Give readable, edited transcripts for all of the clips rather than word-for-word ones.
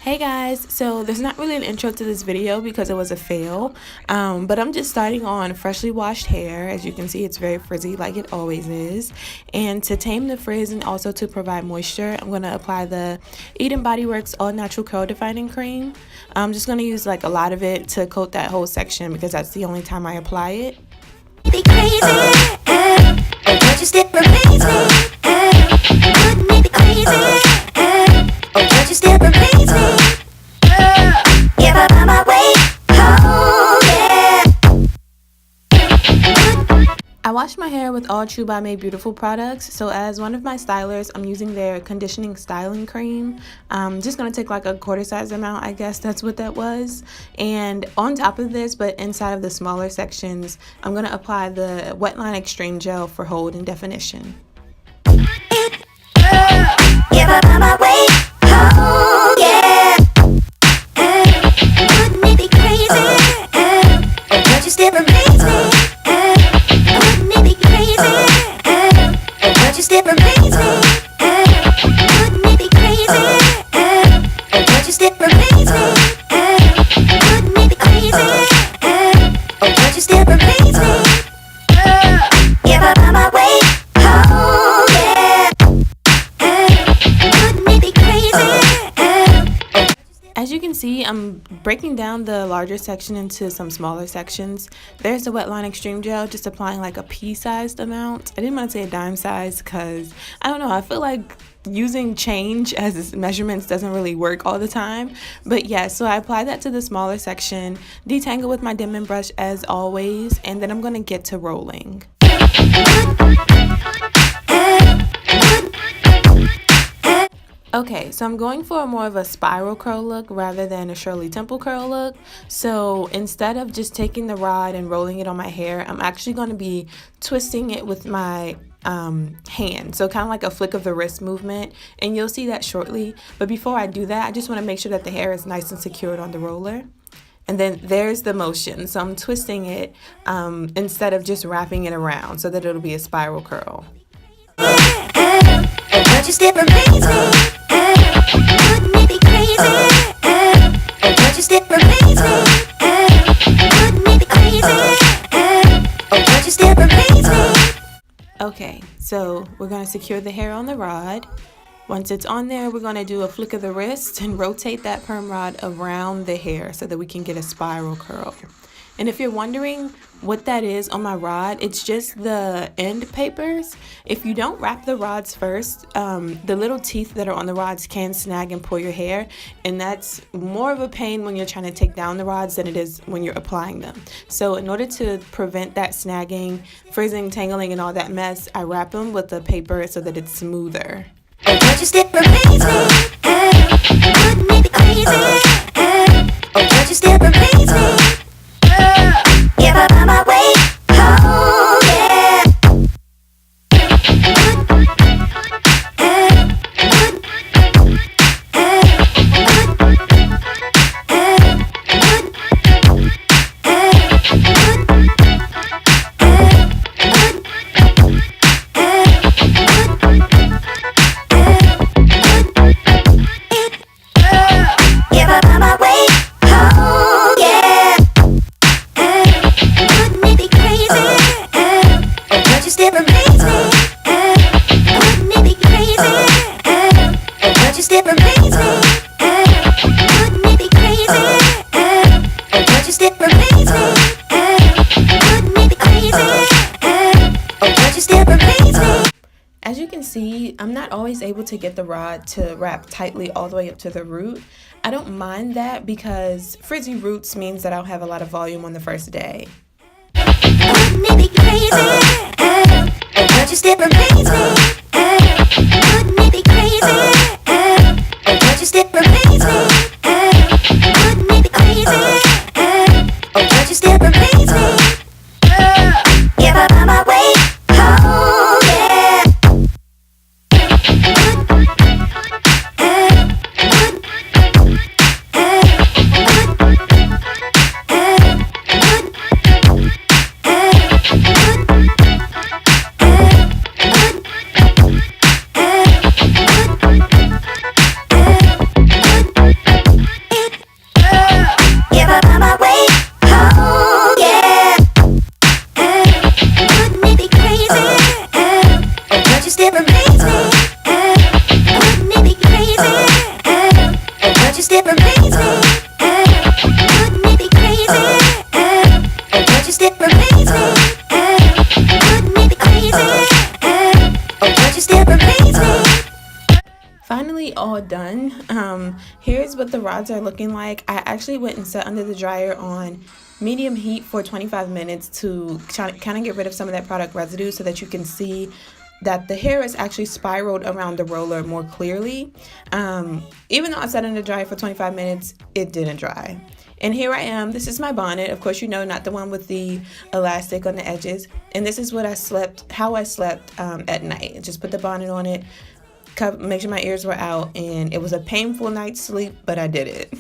Hey guys, so there's not really an intro to this video because it was a fail, but I'm just starting on freshly washed hair. As you can see, it's very frizzy like it always is, and to tame the frizz and also to provide moisture, I'm going to apply the Eden Body Works All Natural Curl Defining Cream. I'm just going to use like a lot of it to coat that whole section because that's the only time I apply it. Be crazy, don't you still amaze me? Wouldn't it be crazy? Don't you still amaze me? If I'm on my way home, yeah. I wash my hair with all True by Made Beautiful products, so as one of my stylers, I'm using their conditioning styling cream. I'm just going to take like a quarter size amount, I guess that's what that was. And on top of this, but inside of the smaller sections, I'm going to apply the Wetline Extreme Gel for hold and definition. If I'm on my way home, yeah. Wouldn't it be crazy? Don't you still amaze me? Wouldn't it be crazy? Don't you still amaze me? Wouldn't it be crazy? Don't you still amaze me? Wouldn't it be crazy? Don't you still amaze me? If I'm on my way home, yeah. Wouldn't it be crazy? As you can see, I'm breaking down the larger section into some smaller sections. There's the Wetline Extreme Gel, just applying like a pea-sized amount. I didn't want to say a dime size because, I don't know, I feel like using change as measurements doesn't really work all the time. But yeah, so I apply that to the smaller section, detangle with my Denman brush as always, and then I'm going to get to rolling. Okay, so I'm going for more of a spiral curl look rather than a Shirley Temple curl look. So instead of just taking the rod and rolling it on my hair, I'm actually going to be twisting it with my hand. So kind of like a flick of the wrist movement, and you'll see that shortly. But before I do that, I just want to make sure that the hair is nice and secured on the roller. And then there's the motion. So I'm twisting it instead of just wrapping it around so that it'll be a spiral curl. Don't you still amaze me? Wouldn't it be crazy? Don't you still amaze me? Wouldn't it be crazy? Don't you still amaze me? Okay, so we're going to secure the hair on the rod. Once it's on there, we're going to do a flick of the wrist and rotate that perm rod around the hair so that we can get a spiral curl. And if you're wondering what that is on my rod, it's just the end papers. If you don't wrap the rods first, the little teeth that are on the rods can snag and pull your hair, and that's more of a pain when you're trying to take down the rods than it is when you're applying them. So in order to prevent that snagging, frizzing, tangling, and all that mess, I wrap them with the paper so that it's smoother. Don't you still amaze me? Wouldn't it be crazy? Don't you still amaze me? If I'm on my way home, yeah. If I'm on my way home, yeah. Wouldn't it be crazy? Don't you still amaze me? Wouldn't it be crazy? Don't you still amaze me? Wouldn't it be crazy? Don't you still amaze me? Wouldn't it be crazy? Don't you still amaze me? As you can see, I'm not always able to get the rod to wrap tightly all the way up to the root. I don't mind that because frizzy roots means that I'll have a lot of volume on the first day. Wouldn't it be crazy? Don't you still amaze me? Wouldn't it be crazy? Don't you still amaze me? Wouldn't it be crazy? Don't you still amaze me? If I'm on my way home, yeah. Here's what the rods are looking like. I actually went and set under the dryer on medium heat for 25 minutes to kind of get rid of some of that product residue so that you can see that the hair is actually spiraled around the roller more clearly. Even though I set under the dryer for 25 minutes, it didn't dry. And here I am. This is my bonnet. Of course, you know, not the one with the elastic on the edges. And this is how I slept at night. Just put the bonnet on it, make sure my ears were out, and it was a painful night's sleep, but I did it.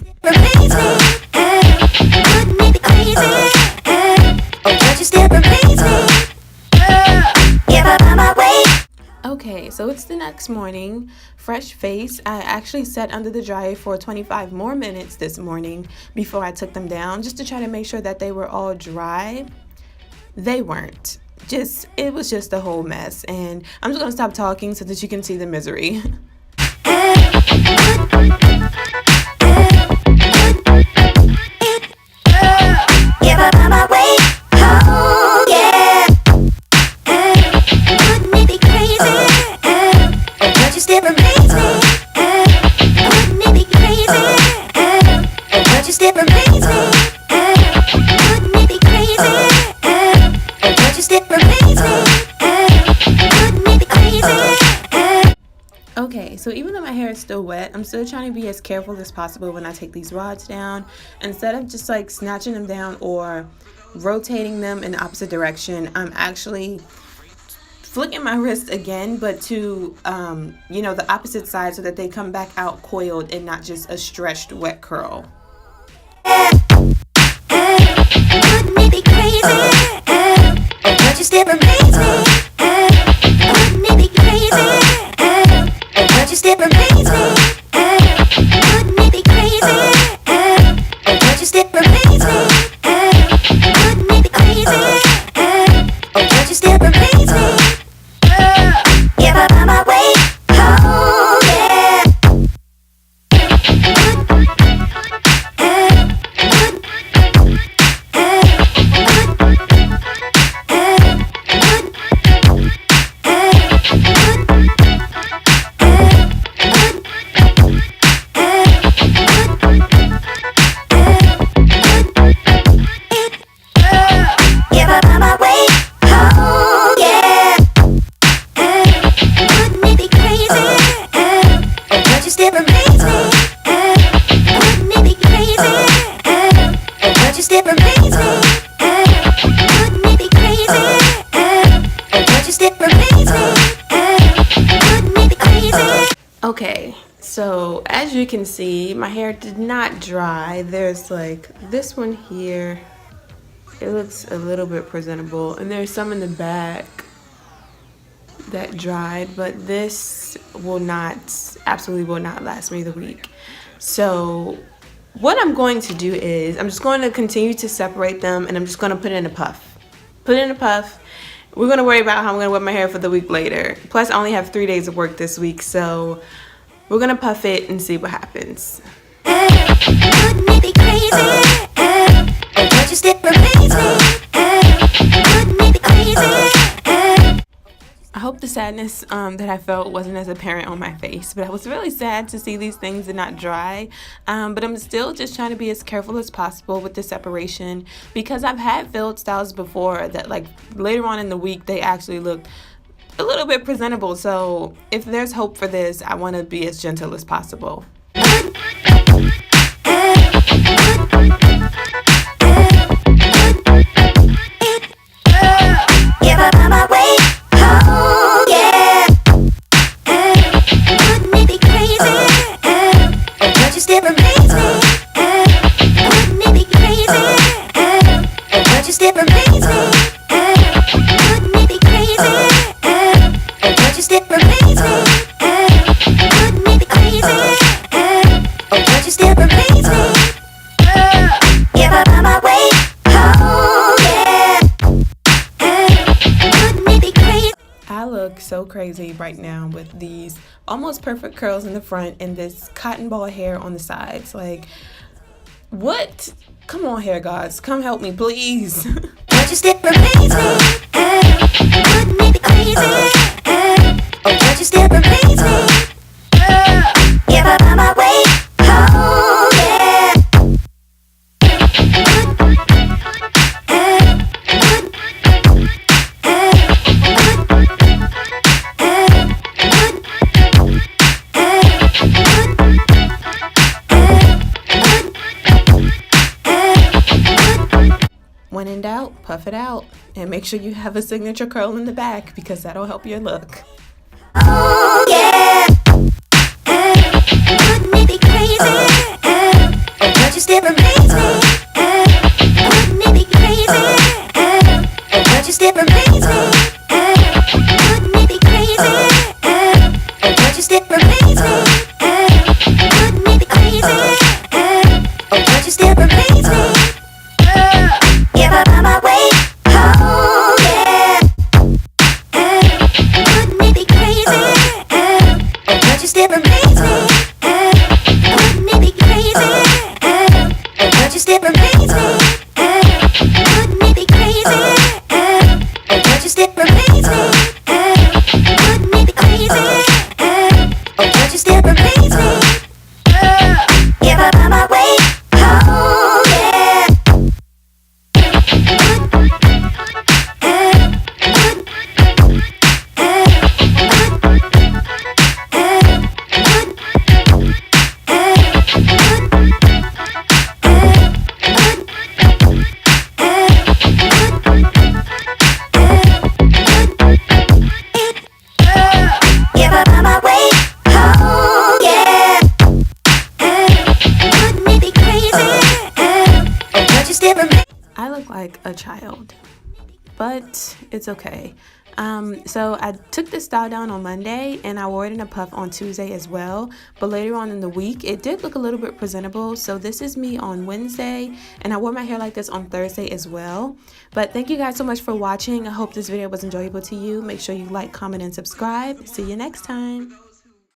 Okay, so it's the next morning, fresh face. I actually sat under the dryer for 25 more minutes this morning before I took them down, just to try to make sure that they were all dry. They weren't. It was just a whole mess, and I'm just gonna stop talking so that you can see the misery. Okay, so even though my hair is still wet, I'm still trying to be as careful as possible when I take these rods down. Instead of just like snatching them down or rotating them in the opposite direction, I'm actually flicking my wrist again, but to the opposite side so that they come back out coiled and not just a stretched wet curl. Okay, so as you can see, my hair did not dry. There's like this one here. It looks a little bit presentable, and there's some in the back that dried, but this absolutely will not last me the week. So what I'm going to do is I'm just going to continue to separate them, and I'm just going to put it in a puff. We're going to worry about how I'm going to wet my hair for the week later. Plus, I only have 3 days of work this week, so we're going to puff it and see what happens. I hope the sadness that I felt wasn't as apparent on my face, but I was really sad to see these things did not dry. But I'm still just trying to be as careful as possible with the separation, because I've had filled styles before that like later on in the week they actually looked a little bit presentable. So if there's hope for this, I want to be as gentle as possible. So crazy right now with these almost perfect curls in the front and this cotton ball hair on the sides. Like, what? Come on, hair gods, come help me, please. If I find my way out, puff it out, and make sure you have a signature curl in the back because that'll help your look. Oh yeah, wouldn't it be crazy? Oh, don't you still amaze me? Wouldn't it be crazy? Oh, don't you still amaze me? Wouldn't it be crazy? Oh, don't you still amaze me? Wouldn't it be crazy? Oh, don't you still amaze me? If I find my way home, yeah. Wouldn't it be crazy? Oh, don't you still amaze me? Wouldn't it be crazy? Oh, don't you still amaze me? Wouldn't it be crazy? Oh, don't you still amaze me? Wouldn't it be crazy? Oh, don't you still amaze me? If I find my way home, yeah. If I find my way home, yeah. Wouldn't it be crazy? Oh, don't you still amaze? I look like a child, but it's okay. So I took this style down on Monday and I wore it in a puff on Tuesday as well, but later on in the week it did look a little bit presentable. So this is me on Wednesday and I wore my hair like this on Thursday as well. But thank you guys so much for watching. I hope this video was enjoyable to you. Make sure you like, comment, and subscribe. See you next time.